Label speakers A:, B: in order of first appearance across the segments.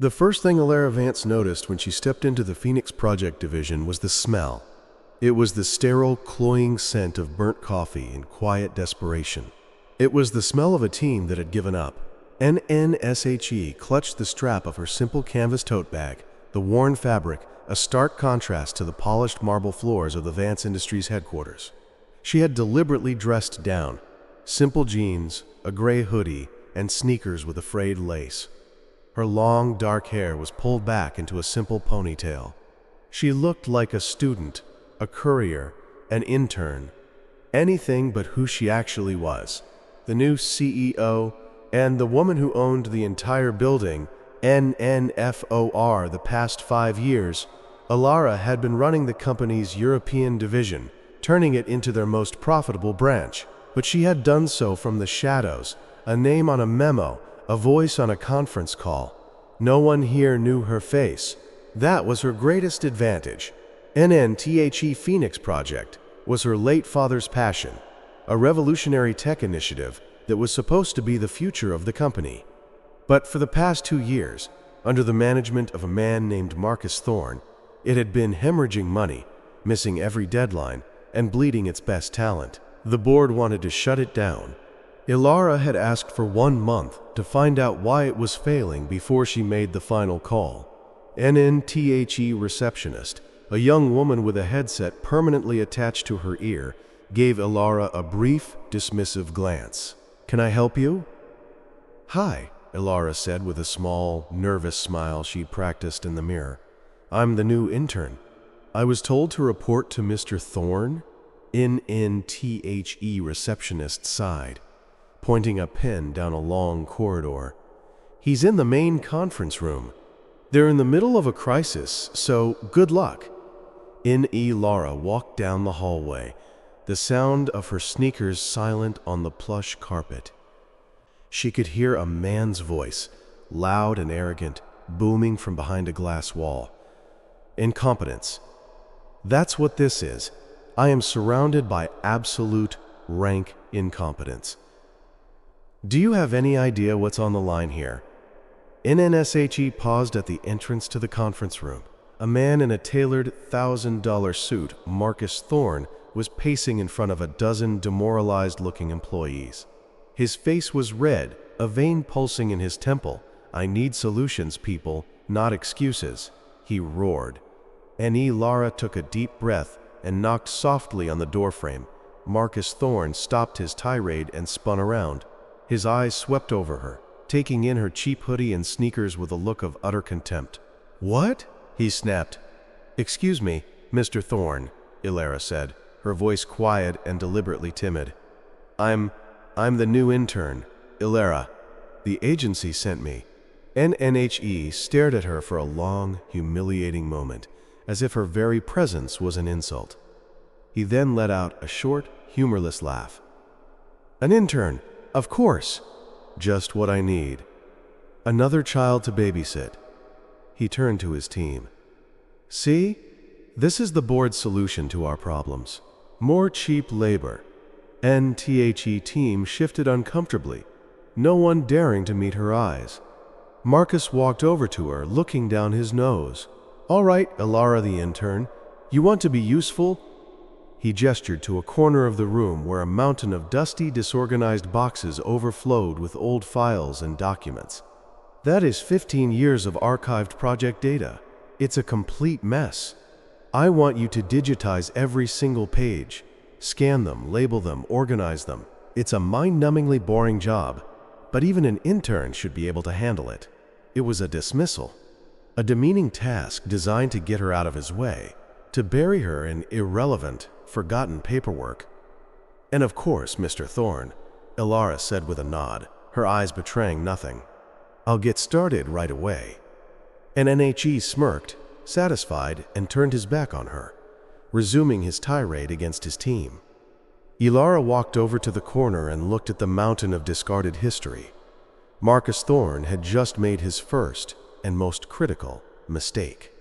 A: The first thing Elara Vance noticed when she stepped into the Phoenix Project division was the smell. It was the sterile, cloying scent of burnt coffee and quiet desperation. It was the smell of a team that had given up. NNSHE clutched the strap of her simple canvas tote bag, the worn fabric, a stark contrast to the polished marble floors of the Vance Industries headquarters. She had deliberately dressed down, simple jeans, a gray hoodie, and sneakers with a frayed lace. Her long, dark hair was pulled back into a simple ponytail. She looked like a student, a courier, an intern, anything but who she actually was. The new CEO and the woman who owned the entire building, NNFOR, the past 5 years, Elara had been running the company's European division, turning it into their most profitable branch. But she had done so from the shadows, a name on a memo, a voice on a conference call. No one here knew her face. That was her greatest advantage. NNTHE Phoenix Project was her late father's passion, a revolutionary tech initiative that was supposed to be the future of the company. But for the past 2 years, under the management of a man named Marcus Thorne, it had been hemorrhaging money, missing every deadline, and bleeding its best talent. The board wanted to shut it down. Elara had asked for 1 month to find out why it was failing before she made the final call. NNTHE receptionist, a young woman with a headset permanently attached to her ear, gave Elara a brief, dismissive glance. "Can I help you?" "Hi," Elara said with a small, nervous smile she'd practiced in the mirror. "I'm the new intern. I was told to report to Mr. Thorne." NNTHE receptionist sighed, pointing a pen down a long corridor. "He's in the main conference room. They're in the middle of a crisis, so good luck." Elara walked down the hallway, the sound of her sneakers silent on the plush carpet. She could hear a man's voice, loud and arrogant, booming from behind a glass wall. "Incompetence. That's what this is. I am surrounded by absolute, rank incompetence. Do you have any idea what's on the line here?" NNSHE paused at the entrance to the conference room. A man in a tailored $1,000 suit, Marcus Thorne, was pacing in front of a dozen demoralized-looking employees. His face was red, a vein pulsing in his temple. "I need solutions, people, not excuses," he roared. Elara took a deep breath and knocked softly on the doorframe. Marcus Thorne stopped his tirade and spun around. His eyes swept over her, taking in her cheap hoodie and sneakers with a look of utter contempt. "What?" he snapped. "Excuse me, Mr. Thorne," Elara said, her voice quiet and deliberately timid. I'm the new intern, Elara. The agency sent me." NNHE stared at her for a long, humiliating moment, as if her very presence was an insult. He then let out a short, humorless laugh. "An intern, of course. Just what I need. Another child to babysit." He turned to his team. "See? This is the board's solution to our problems. More cheap labor." NTHE team shifted uncomfortably, no one daring to meet her eyes. Marcus walked over to her, looking down his nose. "All right, Elara the intern, you want to be useful?" He gestured to a corner of the room where a mountain of dusty, disorganized boxes overflowed with old files and documents. "That is 15 years of archived project data. It's a complete mess. I want you to digitize every single page. Scan them, label them, organize them. It's a mind-numbingly boring job, but even an intern should be able to handle it." It was a dismissal, a demeaning task designed to get her out of his way, to bury her in irrelevant, forgotten paperwork. "And of course, Mr. Thorne," Elara said with a nod, her eyes betraying nothing. "I'll get started right away." NNHE smirked, satisfied, and turned his back on her, resuming his tirade against his team. Elara walked over to the corner and looked at the mountain of discarded history. Marcus Thorne had just made his first and most critical mistake.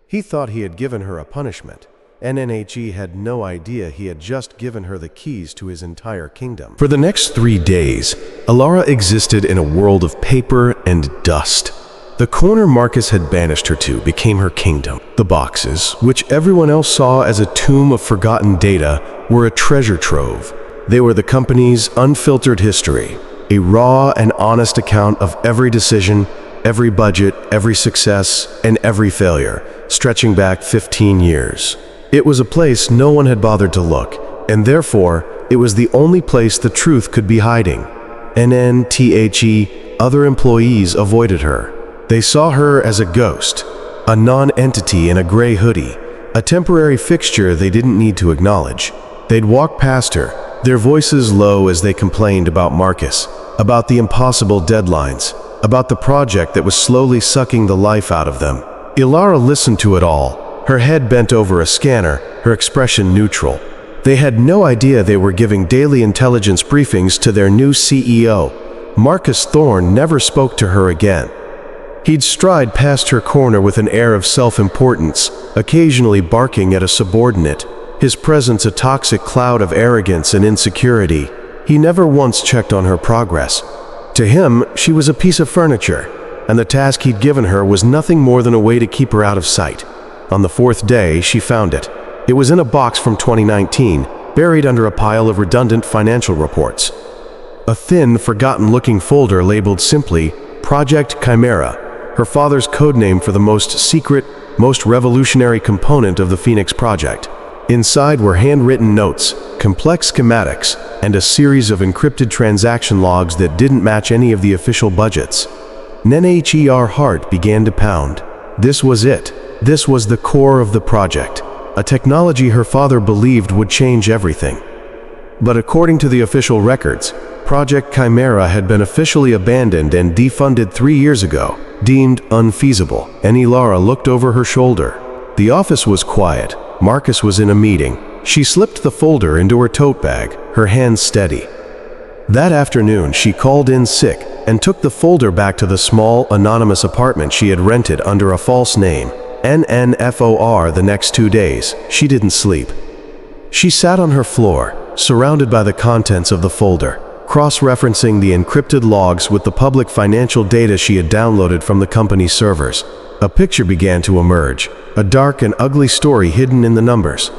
A: He thought he had given her a punishment. NNHE had no idea he had just given her the keys to his entire kingdom. For the next 3 days, Elara existed in a world of paper and dust. The corner Marcus had banished her to became her kingdom. The boxes, which everyone else saw as a tomb of forgotten data, were a treasure trove. They were the company's unfiltered history, a raw and honest account of every decision, every budget, every success, and every failure, stretching back 15 years. It was a place no one had bothered to look, and therefore, it was the only place the truth could be hiding. Other employees avoided her. They saw her as a ghost, a non-entity in a gray hoodie, a temporary fixture they didn't need to acknowledge. They'd walk past her, their voices low as they complained about Marcus, about the impossible deadlines, about the project that was slowly sucking the life out of them. Elara listened to it all, her head bent over a scanner, her expression neutral. They had no idea they were giving daily intelligence briefings to their new CEO. Marcus Thorne never spoke to her again. He'd stride past her corner with an air of self-importance, occasionally barking at a subordinate, his presence a toxic cloud of arrogance and insecurity. He never once checked on her progress. To him, she was a piece of furniture, and the task he'd given her was nothing more than a way to keep her out of sight. On the fourth day, she found it. It was in a box from 2019, buried under a pile of redundant financial reports. A thin, forgotten-looking folder labeled simply Project Chimera, her father's codename for the most secret, most revolutionary component of the Phoenix Project. Inside were handwritten notes, complex schematics, and a series of encrypted transaction logs that didn't match any of the official budgets. Her heart began to pound. This was it. This was the core of the project, a technology her father believed would change everything. But according to the official records, Project Chimera had been officially abandoned and defunded 3 years ago, deemed unfeasible, and Elara looked over her shoulder. The office was quiet. Marcus was in a meeting. She slipped the folder into her tote bag, her hands steady. That afternoon, she called in sick and took the folder back to the small, anonymous apartment she had rented under a false name, NNFOR. The next 2 days, she didn't sleep. She sat on her floor, surrounded by the contents of the folder, cross-referencing the encrypted logs with the public financial data she had downloaded from the company's servers. A picture began to emerge, a dark and ugly story hidden in the numbers.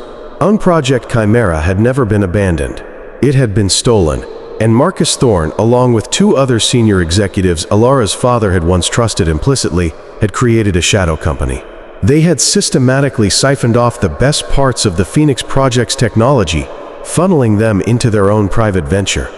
A: Project Chimera had never been abandoned. It had been stolen, and Marcus Thorne, along with 2 other senior executives Elara's father had once trusted implicitly, had created a shadow company. They had systematically siphoned off the best parts of the Phoenix Project's technology, funneling them into their own private venture.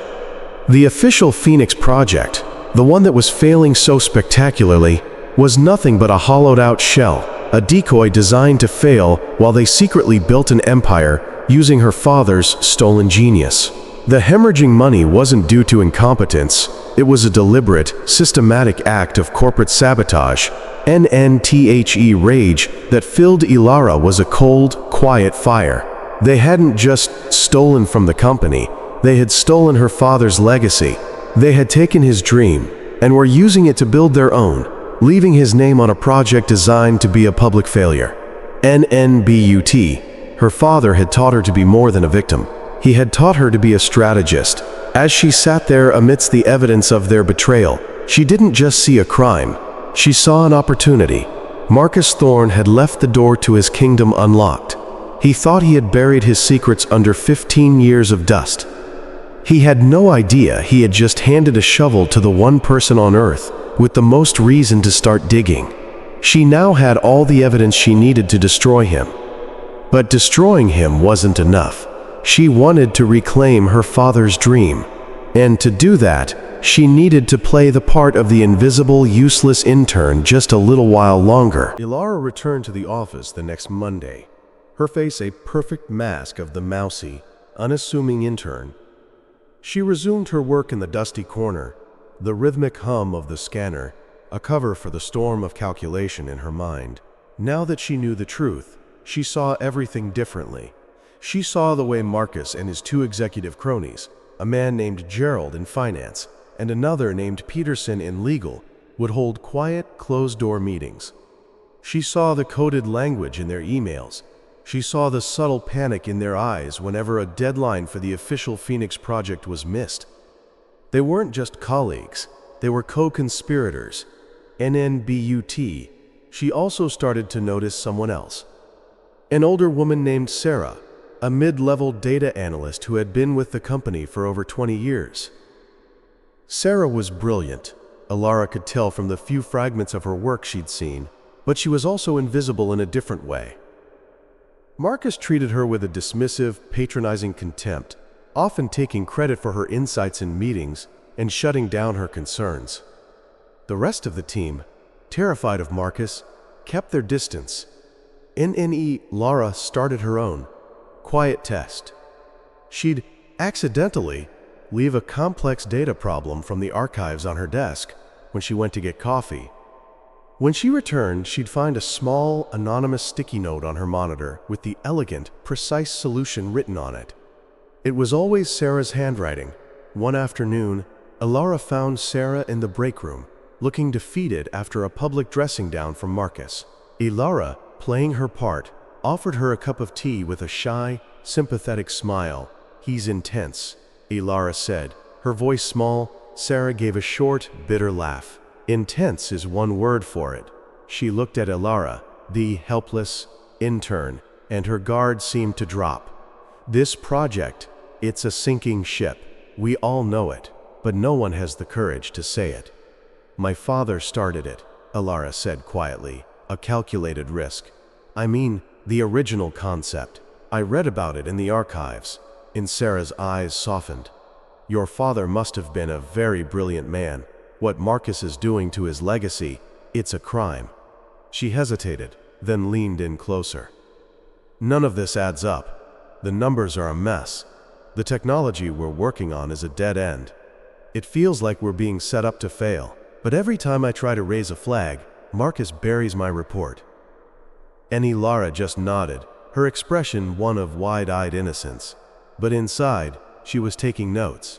A: The official Phoenix Project, the one that was failing so spectacularly, was nothing but a hollowed-out shell, a decoy designed to fail while they secretly built an empire using her father's stolen genius. The hemorrhaging money wasn't due to incompetence. It was a deliberate, systematic act of corporate sabotage. Rage that filled Elara was a cold, quiet fire. They hadn't just stolen from the company. They had stolen her father's legacy. They had taken his dream and were using it to build their own, leaving his name on a project designed to be a public failure. Her father had taught her to be more than a victim. He had taught her to be a strategist. As she sat there amidst the evidence of their betrayal, she didn't just see a crime. She saw an opportunity. Marcus Thorne had left the door to his kingdom unlocked. He thought he had buried his secrets under 15 years of dust. He had no idea he had just handed a shovel to the one person on Earth with the most reason to start digging. She now had all the evidence she needed to destroy him. But destroying him wasn't enough. She wanted to reclaim her father's dream. And to do that, she needed to play the part of the invisible, useless intern just a little while longer. Elara returned to the office the next Monday, her face a perfect mask of the mousy, unassuming intern. She resumed her work in the dusty corner, the rhythmic hum of the scanner, a cover for the storm of calculation in her mind. Now that she knew the truth, she saw everything differently. She saw the way Marcus and his 2 executive cronies, a man named Gerald in finance and another named Peterson in legal, would hold quiet, closed-door meetings. She saw the coded language in their emails. She saw the subtle panic in their eyes whenever a deadline for the official Phoenix Project was missed. They weren't just colleagues, they were co-conspirators. NNBUT, she also started to notice someone else. An older woman named Sarah, a mid-level data analyst who had been with the company for over 20 years. Sarah was brilliant. Elara could tell from the few fragments of her work she'd seen, but she was also invisible in a different way. Marcus treated her with a dismissive, patronizing contempt, often taking credit for her insights in meetings and shutting down her concerns. The rest of the team, terrified of Marcus, kept their distance. Lara started her own quiet test. She'd accidentally leave a complex data problem from the archives on her desk when she went to get coffee. When she returned, she'd find a small, anonymous sticky note on her monitor with the elegant, precise solution written on it. It was always Sarah's handwriting. One afternoon, Elara found Sarah in the break room, looking defeated after a public dressing down from Marcus. Elara, playing her part, offered her a cup of tea with a shy, sympathetic smile. "He's intense," Elara said, her voice small. Sarah gave a short, bitter laugh. "Intense is one word for it." She looked at Elara, the helpless intern, and her guard seemed to drop. "This project, it's a sinking ship. We all know it, but no one has the courage to say it." "My father started it," Elara said quietly, "a calculated risk. I mean, the original concept. I read about it in the archives." In Sarah's eyes softened. "Your father must have been a very brilliant man. What Marcus is doing to his legacy, it's a crime." She hesitated, then leaned in closer. "None of this adds up. The numbers are a mess. The technology we're working on is a dead end. It feels like we're being set up to fail, but every time I try to raise a flag, Marcus buries my report." Elara just nodded, her expression one of wide-eyed innocence. But inside, she was taking notes.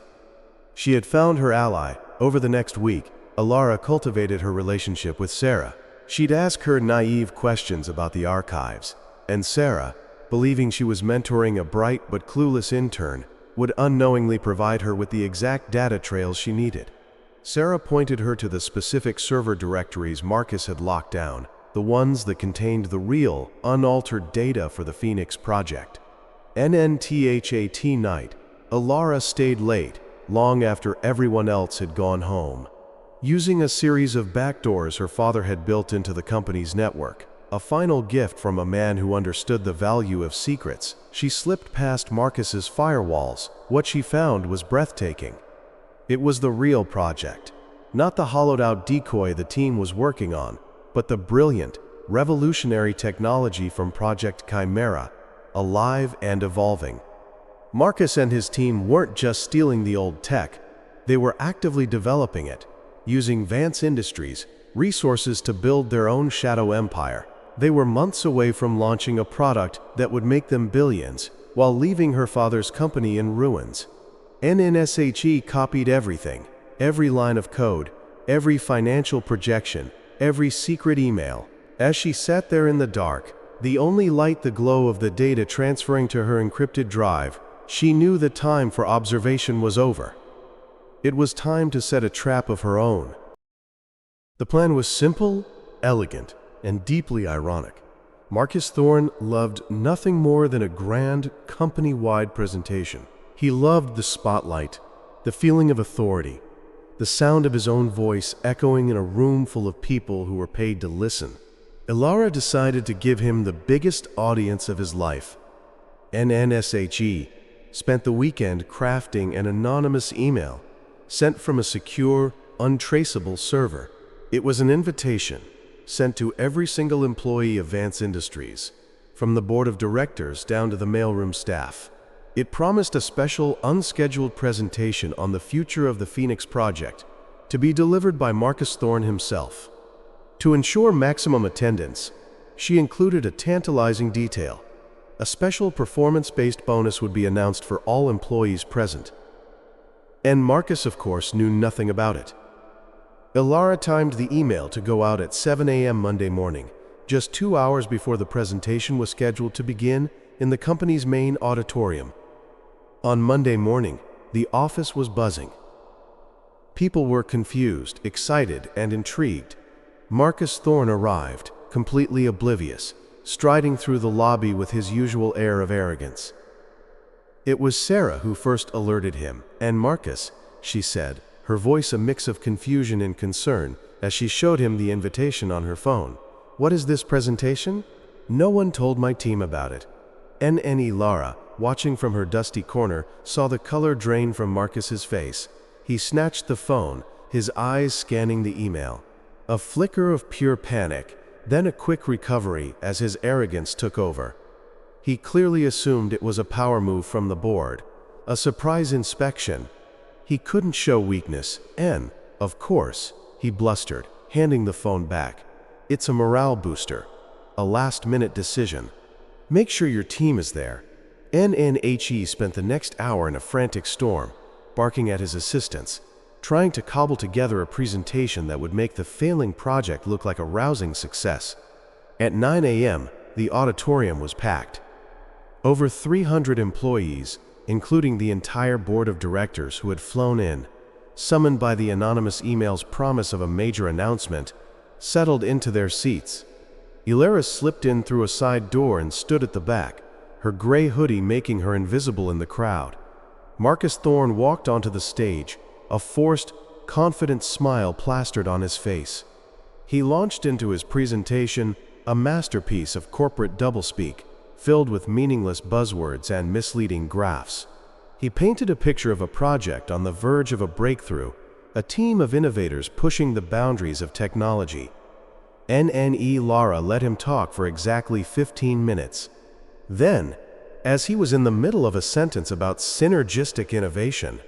A: She had found her ally. Over the next week, Elara cultivated her relationship with Sarah. She'd ask her naive questions about the archives, and Sarah, believing she was mentoring a bright but clueless intern, would unknowingly provide her with the exact data trails she needed. Sarah pointed her to the specific server directories Marcus had locked down, the ones that contained the real, unaltered data for the Phoenix project. NNTHAT night, Elara stayed late, long after everyone else had gone home. Using a series of backdoors her father had built into the company's network, a final gift from a man who understood the value of secrets, she slipped past Marcus's firewalls. What she found was breathtaking. It was the real project, not the hollowed-out decoy the team was working on, but the brilliant, revolutionary technology from Project Chimera, alive and evolving. Marcus and his team weren't just stealing the old tech, they were actively developing it, using Vance Industries' resources to build their own shadow empire. They were months away from launching a product that would make them billions, while leaving her father's company in ruins. NNSHE copied everything, every line of code, every financial projection, every secret email. As she sat there in the dark, the only light the glow of the data transferring to her encrypted drive, she knew the time for observation was over. It was time to set a trap of her own. The plan was simple, elegant, and deeply ironic. Marcus Thorne loved nothing more than a grand, company-wide presentation. He loved the spotlight, the feeling of authority, the sound of his own voice echoing in a room full of people who were paid to listen. Elara decided to give him the biggest audience of his life. NNSHE spent the weekend crafting an anonymous email sent from a secure, untraceable server. It was an invitation sent to every single employee of Vance Industries, from the board of directors down to the mailroom staff. It promised a special, unscheduled presentation on the future of the Phoenix project, to be delivered by Marcus Thorne himself. To ensure maximum attendance, she included a tantalizing detail. A special performance-based bonus would be announced for all employees present. And Marcus, of course, knew nothing about it. Elara timed the email to go out at 7 a.m. Monday morning, just 2 hours before the presentation was scheduled to begin in the company's main auditorium. On Monday morning, the office was buzzing. People were confused, excited, and intrigued. Marcus Thorne arrived, completely oblivious, striding through the lobby with his usual air of arrogance. It was Sarah who first alerted him. "And Marcus," she said, her voice a mix of confusion and concern, as she showed him the invitation on her phone. "What is this presentation?" "No one told my team about it." Elara, watching from her dusty corner, saw the color drain from Marcus's face. He snatched the phone, his eyes scanning the email. A flicker of pure panic, then a quick recovery as his arrogance took over. He clearly assumed it was a power move from the board, a surprise inspection. He couldn't show weakness, and, of course, he blustered, handing the phone back. "It's a morale booster, a last-minute decision. Make sure your team is there." NNHE spent the next hour in a frantic storm, barking at his assistants, trying to cobble together a presentation that would make the failing project look like a rousing success. At 9 a.m., the auditorium was packed. Over 300 employees, including the entire board of directors who had flown in, summoned by the anonymous email's promise of a major announcement, settled into their seats. Elara slipped in through a side door and stood at the back, her gray hoodie making her invisible in the crowd. Marcus Thorne walked onto the stage, a forced, confident smile plastered on his face. He launched into his presentation, a masterpiece of corporate doublespeak, filled with meaningless buzzwords and misleading graphs. He painted a picture of a project on the verge of a breakthrough, a team of innovators pushing the boundaries of technology. Elara let him talk for exactly 15 minutes. Then, as he was in the middle of a sentence about synergistic innovation,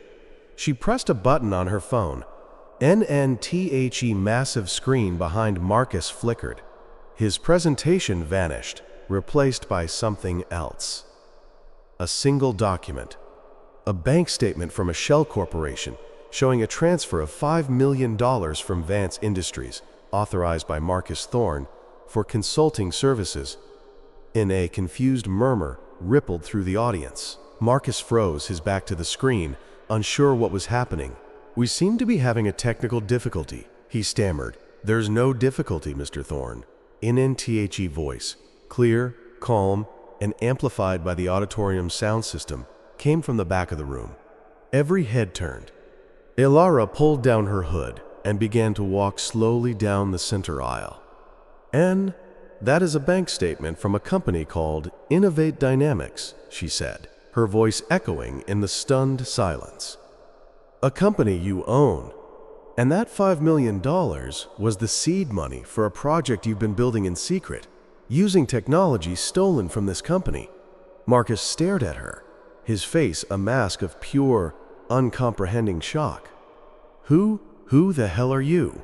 A: she pressed a button on her phone. NNTHE massive screen behind Marcus flickered. His presentation vanished, replaced by something else. A single document. A bank statement from a shell corporation showing a transfer of $5 million from Vance Industries, authorized by Marcus Thorne, for consulting services. A confused murmur rippled through the audience. Marcus froze, his back to the screen, unsure what was happening. "We seem to be having a technical difficulty," he stammered. "There's no difficulty, Mr. Thorne." NNTHE voice, clear, calm, and amplified by the auditorium's sound system, came from the back of the room. Every head turned. Elara pulled down her hood and began to walk slowly down the center aisle. "And that is a bank statement from a company called Innovate Dynamics," she said, her voice echoing in the stunned silence. "A company you own. And that $5 million was the seed money for a project you've been building in secret, using technology stolen from this company." Marcus stared at her, his face a mask of pure, uncomprehending shock. Who the hell are you?"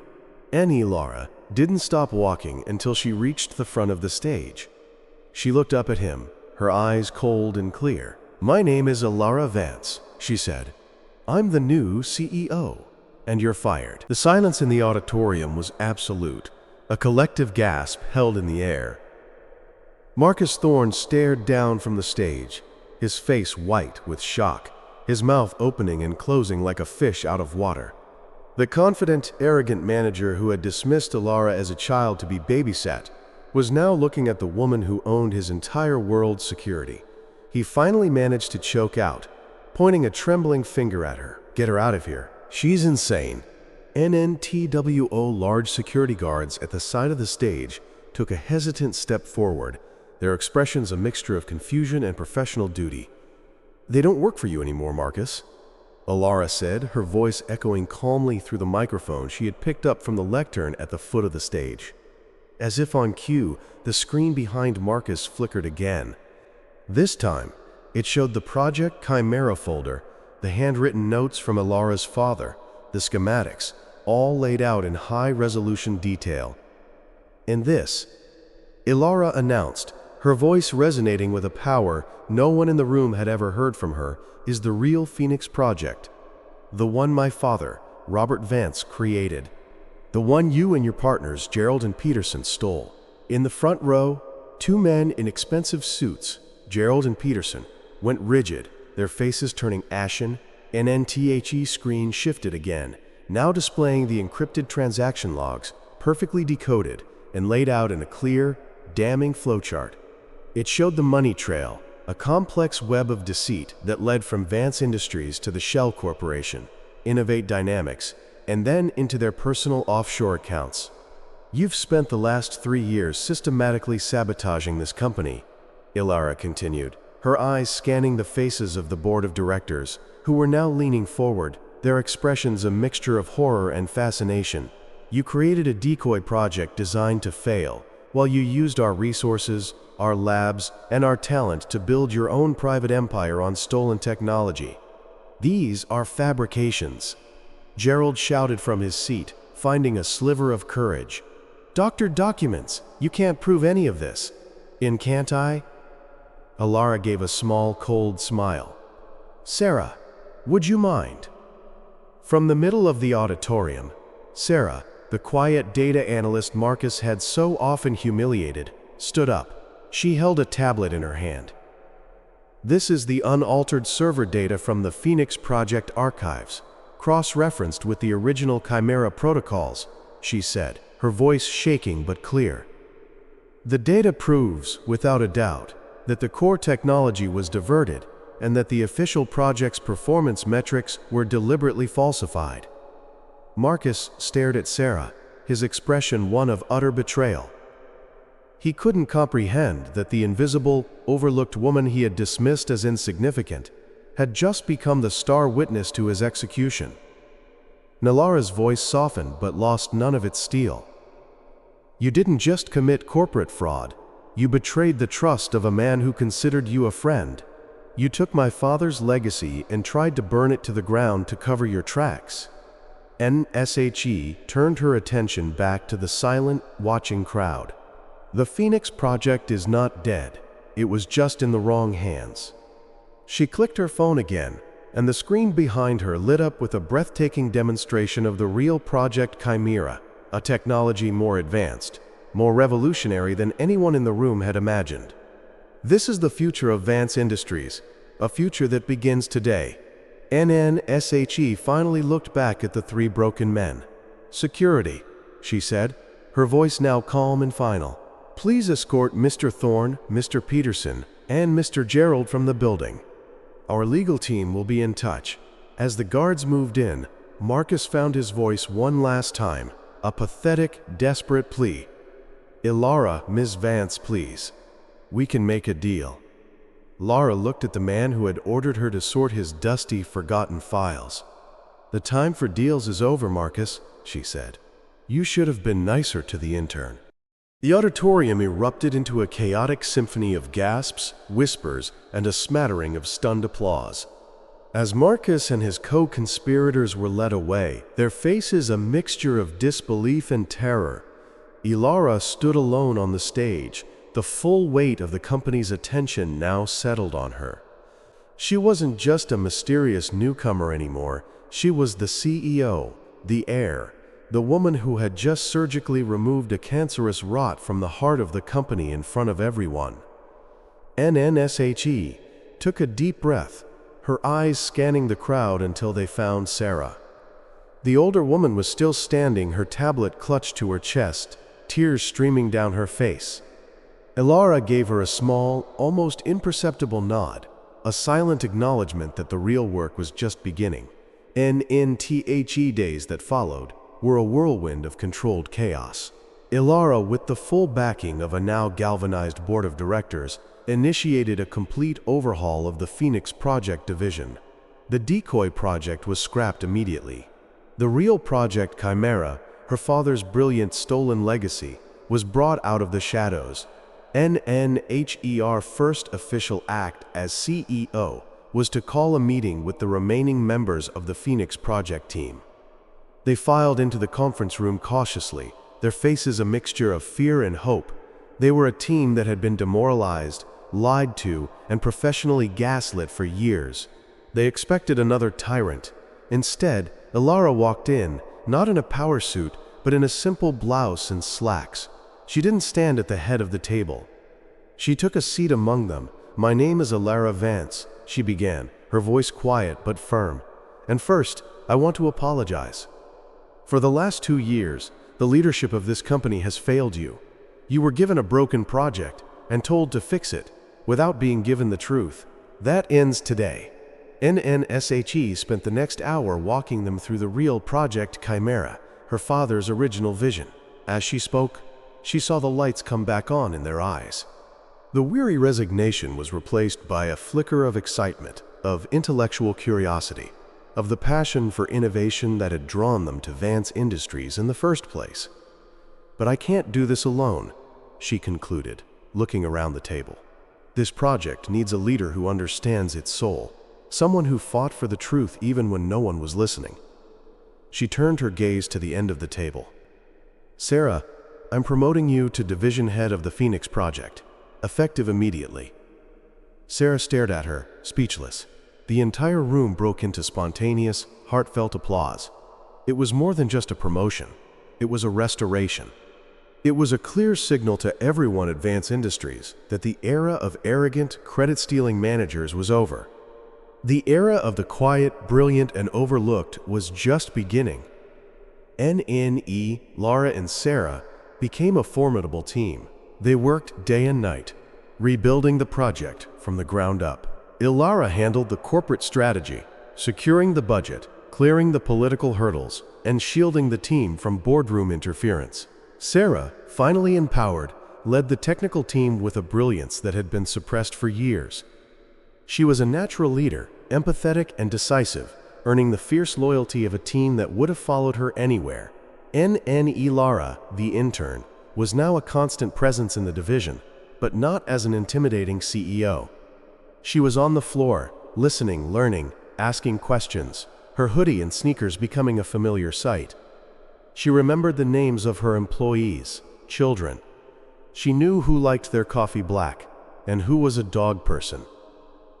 A: Elara didn't stop walking until she reached the front of the stage. She looked up at him, her eyes cold and clear. "My name is Elara Vance," she said. "I'm the new CEO, and you're fired." The silence in the auditorium was absolute, a collective gasp held in the air. Marcus Thorne stared down from the stage, his face white with shock, his mouth opening and closing like a fish out of water. The confident, arrogant manager who had dismissed Elara as a child to be babysat was now looking at the woman who owned his entire world's security. He finally managed to choke out, pointing a trembling finger at her. "Get her out of here. She's insane." NNTWO large security guards at the side of the stage took a hesitant step forward, their expressions a mixture of confusion and professional duty. "They don't work for you anymore, Marcus," Elara said, her voice echoing calmly through the microphone she had picked up from the lectern at the foot of the stage. As if on cue, the screen behind Marcus flickered again. This time, it showed the Project Chimera folder, the handwritten notes from Elara's father, the schematics, all laid out in high-resolution detail. "In this," Elara announced, her voice resonating with a power no one in the room had ever heard from her, "is the real Phoenix Project. The one my father, Robert Vance, created. The one you and your partners, Gerald and Peterson, stole." In the front row, two men in expensive suits, Gerald and Peterson, went rigid, their faces turning ashen. NNTHE screen shifted again, now displaying the encrypted transaction logs, perfectly decoded and laid out in a clear, damning flowchart. It showed the money trail, a complex web of deceit that led from Vance Industries to the Shell Corporation, Innovate Dynamics, and then into their personal offshore accounts. "You've spent the last 3 years systematically sabotaging this company," Elara continued, her eyes scanning the faces of the board of directors, who were now leaning forward, their expressions a mixture of horror and fascination. "You created a decoy project designed to fail, while you used our resources, our labs, and our talent to build your own private empire on stolen technology. These are fabrications." Gerald shouted from his seat, finding a sliver of courage. "Doctored documents! You can't prove any of this." "Can't I?" Elara gave a small, cold smile. "Sarah, would you mind?" From the middle of the auditorium, Sarah, the quiet data analyst Marcus had so often humiliated, stood up. She held a tablet in her hand. "This is the unaltered server data from the Phoenix Project archives, cross-referenced with the original Chimera protocols," she said, her voice shaking but clear. "The data proves, without a doubt, that the core technology was diverted and that the official project's performance metrics were deliberately falsified." Marcus stared at Sarah, his expression one of utter betrayal. He couldn't comprehend that the invisible, overlooked woman he had dismissed as insignificant had just become the star witness to his execution. Nelara's voice softened but lost none of its steel. "You didn't just commit corporate fraud, you betrayed the trust of a man who considered you a friend. You took my father's legacy and tried to burn it to the ground to cover your tracks." NSHE turned her attention back to the silent, watching crowd. "The Phoenix Project is not dead. It was just in the wrong hands." She clicked her phone again, and the screen behind her lit up with a breathtaking demonstration of the real Project Chimera, a technology more advanced, more revolutionary than anyone in the room had imagined. "This is the future of Vance Industries, a future that begins today." NNSHE finally looked back at the 3 broken men. "Security," she said, her voice now calm and final. "Please escort Mr. Thorne, Mr. Peterson, and Mr. Gerald from the building. Our legal team will be in touch." As the guards moved in, Marcus found his voice one last time, a pathetic, desperate plea. "Elara, Ms. Vance, please. We can make a deal." Lara looked at the man who had ordered her to sort his dusty, forgotten files. "The time for deals is over, Marcus," she said. "You should have been nicer to the intern." The auditorium erupted into a chaotic symphony of gasps, whispers, and a smattering of stunned applause. As Marcus and his co-conspirators were led away, their faces a mixture of disbelief and terror, Elara stood alone on the stage, the full weight of the company's attention now settled on her. She wasn't just a mysterious newcomer anymore, she was the CEO, the heir, the woman who had just surgically removed a cancerous rot from the heart of the company in front of everyone. NNSHE took a deep breath, her eyes scanning the crowd until they found Sarah. The older woman was still standing, her tablet clutched to her chest, tears streaming down her face. Elara gave her a small, almost imperceptible nod, a silent acknowledgement that the real work was just beginning. NNTHE days that followed were a whirlwind of controlled chaos. Elara, with the full backing of a now galvanized board of directors, initiated a complete overhaul of the Phoenix Project division. The decoy project was scrapped immediately. The real Project Chimera, her father's brilliant stolen legacy, was brought out of the shadows. NNHER first official act as CEO was to call a meeting with the remaining members of the Phoenix Project team. They filed into the conference room cautiously, their faces a mixture of fear and hope. They were a team that had been demoralized, lied to, and professionally gaslit for years. They expected another tyrant. Instead, Elara walked in, not in a power suit, but in a simple blouse and slacks. She didn't stand at the head of the table. She took a seat among them. "My name is Elara Vance," she began, her voice quiet but firm. "And first, I want to apologize. For the last 2 years, The leadership of this company has failed you. You were given a broken project and told to fix it without being given the truth. That ends today." NNSHE spent the next hour walking them through the real Project Chimera, her father's original vision. As she spoke, she saw the lights come back on in their eyes. The weary resignation was replaced by a flicker of excitement, of intellectual curiosity, of the passion for innovation that had drawn them to Vance Industries in the first place. "But I can't do this alone," she concluded, looking around the table. "This project needs a leader who understands its soul, someone who fought for the truth even when no one was listening." She turned her gaze to the end of the table. "Sarah, I'm promoting you to division head of the Phoenix Project, effective immediately." Sarah stared at her, speechless. The entire room broke into spontaneous, heartfelt applause. It was more than just a promotion. It was a restoration. It was a clear signal to everyone at Vance Industries that the era of arrogant, credit-stealing managers was over. The era of the quiet, brilliant, and overlooked was just beginning. NNE, Lara, and Sarah became a formidable team. They worked day and night, rebuilding the project from the ground up. Elara handled the corporate strategy, securing the budget, clearing the political hurdles, and shielding the team from boardroom interference. Sarah, finally empowered, led the technical team with a brilliance that had been suppressed for years. She was a natural leader, empathetic and decisive, earning the fierce loyalty of a team that would have followed her anywhere. Elara, the intern, was now a constant presence in the division, but not as an intimidating CEO. She was on the floor, listening, learning, asking questions, her hoodie and sneakers becoming a familiar sight. She remembered the names of her employees, children. She knew who liked their coffee black and who was a dog person.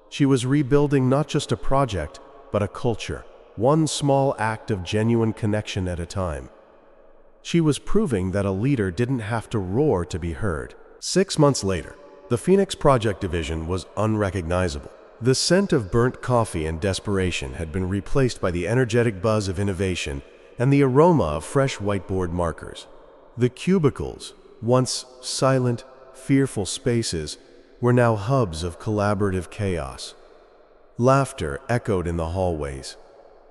A: She was rebuilding not just a project, but a culture, one small act of genuine connection at a time. She was proving that a leader didn't have to roar to be heard. 6 months later, the Phoenix Project Division was unrecognizable. The scent of burnt coffee and desperation had been replaced by the energetic buzz of innovation and the aroma of fresh whiteboard markers. The cubicles, once silent, fearful spaces, were now hubs of collaborative chaos. Laughter echoed in the hallways.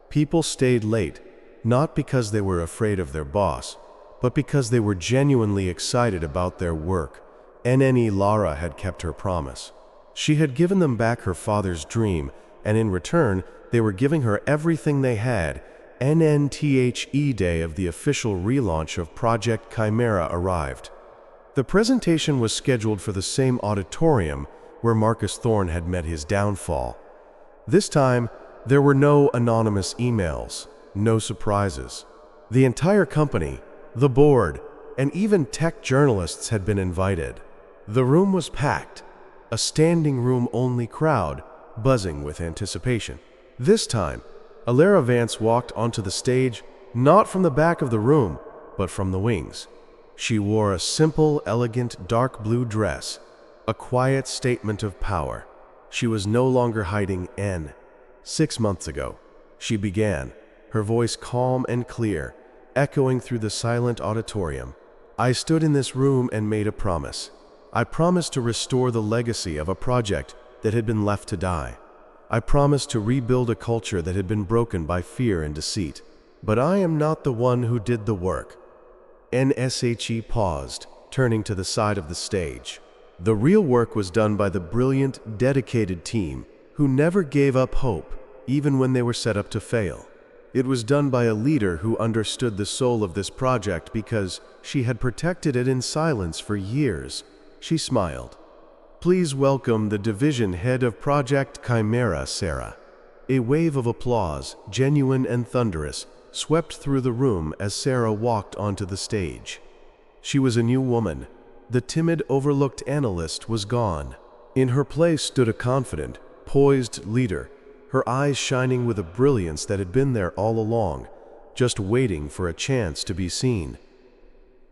A: People stayed late, not because they were afraid of their boss, but because they were genuinely excited about their work. Lara had kept her promise. She had given them back her father's dream, and in return, they were giving her everything they had. NNTHE day of the official relaunch of Project Chimera arrived. The presentation was scheduled for the same auditorium where Marcus Thorne had met his downfall. This time, there were no anonymous emails, no surprises. The entire company, the board, and even tech journalists had been invited. The room was packed, a standing room only crowd, buzzing with anticipation. This time, Elara Vance walked onto the stage, not from the back of the room, but from the wings. She wore a simple, elegant, dark blue dress, a quiet statement of power. She was no longer hiding. 6 months ago, she began, her voice calm and clear, echoing through the silent auditorium. "I stood in this room and made a promise. I promised to restore the legacy of a project that had been left to die. I promised to rebuild a culture that had been broken by fear and deceit. But I am not the one who did the work." NSHE paused, turning to the side of the stage. The real work was done by the brilliant, dedicated team who never gave up hope, even when they were set up to fail. It was done by a leader who understood the soul of this project because she had protected it in silence for years. She smiled. "Please welcome the division head of Project Chimera, Sarah." A wave of applause, genuine and thunderous, swept through the room as Sarah walked onto the stage. She was a new woman. The timid, overlooked analyst was gone. In her place stood a confident, poised leader, her eyes shining with a brilliance that had been there all along, just waiting for a chance to be seen.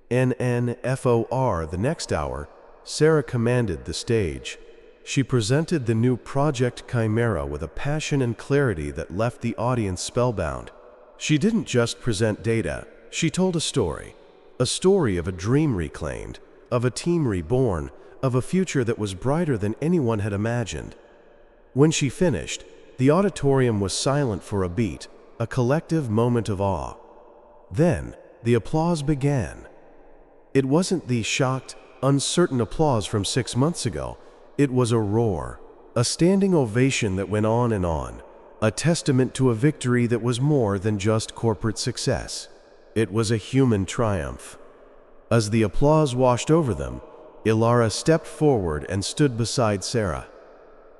A: NNFOR the next hour, Sarah commanded the stage. She presented the new Project Chimera with a passion and clarity that left the audience spellbound. She didn't just present data, she told a story. A story of a dream reclaimed, of a team reborn, of a future that was brighter than anyone had imagined. When she finished, the auditorium was silent for a beat, a collective moment of awe. Then, the applause began. It wasn't the shocked, uncertain applause from 6 months ago. It was a roar, a standing ovation that went on and on, a testament to a victory that was more than just corporate success. It was a human triumph. As the applause washed over them, Elara stepped forward and stood beside Sarah.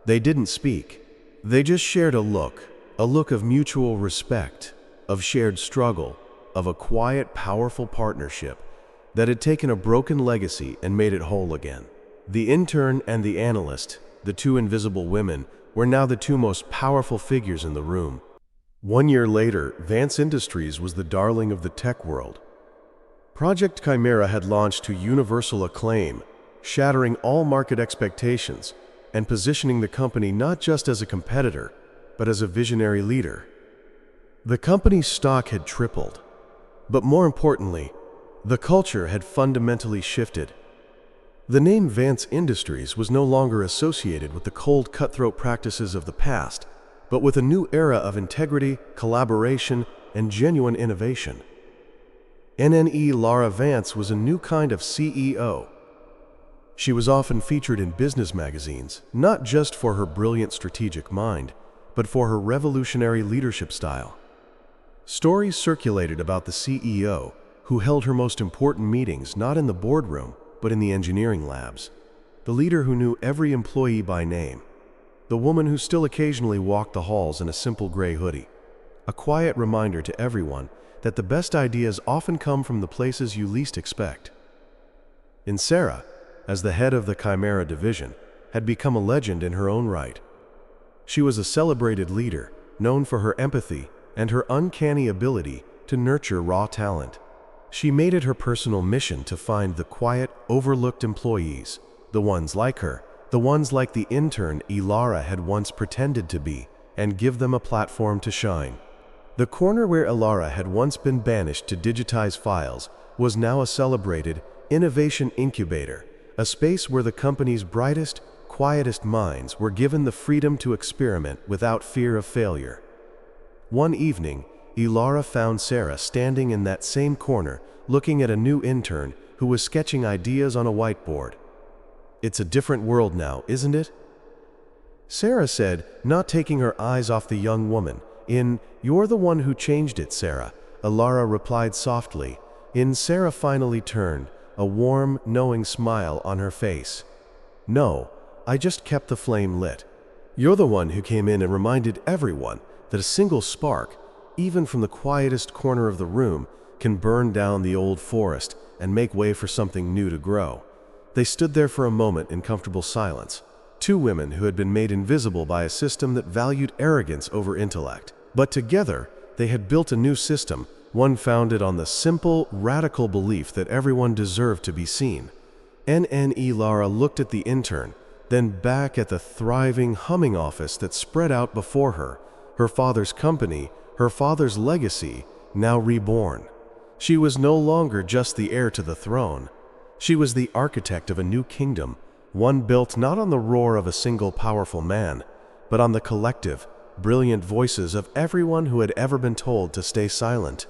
A: They didn't speak. They just shared a look of mutual respect, of shared struggle, of a quiet, powerful partnership that had taken a broken legacy and made it whole again. The intern and the analyst, the two invisible women, were now the two most powerful figures in the room. 1 year later, Vance Industries was the darling of the tech world. Project Chimera had launched to universal acclaim, shattering all market expectations and positioning the company not just as a competitor, but as a visionary leader. The company's stock had tripled, but more importantly, the culture had fundamentally shifted. The name Vance Industries was no longer associated with the cold, cutthroat practices of the past, but with a new era of integrity, collaboration, and genuine innovation. Elara Vance was a new kind of CEO. She was often featured in business magazines, not just for her brilliant strategic mind, but for her revolutionary leadership style. Stories circulated about the CEO, who held her most important meetings not in the boardroom, but in the engineering labs. The leader who knew every employee by name. The woman who still occasionally walked the halls in a simple gray hoodie. A quiet reminder to everyone that the best ideas often come from the places you least expect. And Sarah, as the head of the Chimera division, had become a legend in her own right. She was a celebrated leader, known for her empathy and her uncanny ability to nurture raw talent. She made it her personal mission to find the quiet, overlooked employees, the ones like her, the ones like the intern Elara had once pretended to be, and give them a platform to shine. The corner where Elara had once been banished to digitize files was now a celebrated innovation incubator, a space where the company's brightest, quietest minds were given the freedom to experiment without fear of failure. One evening, Elara found Sarah standing in that same corner, looking at a new intern who was sketching ideas on a whiteboard. "It's a different world now, isn't it?" Sarah said, not taking her eyes off the young woman. "You're the one who changed it, Sarah," Elara replied softly. Sarah finally turned, a warm, knowing smile on her face. "No, I just kept the flame lit. You're the one who came in and reminded everyone that a single spark, even from the quietest corner of the room, can burn down the old forest and make way for something new to grow." They stood there for a moment in comfortable silence, two women who had been made invisible by a system that valued arrogance over intellect. But together, they had built a new system, one founded on the simple, radical belief that everyone deserved to be seen. Elara looked at the intern, then back at the thriving, humming office that spread out before her, her father's company, her father's legacy, now reborn. She was no longer just the heir to the throne. She was the architect of a new kingdom, one built not on the roar of a single powerful man, but on the collective, brilliant voices of everyone who had ever been told to stay silent.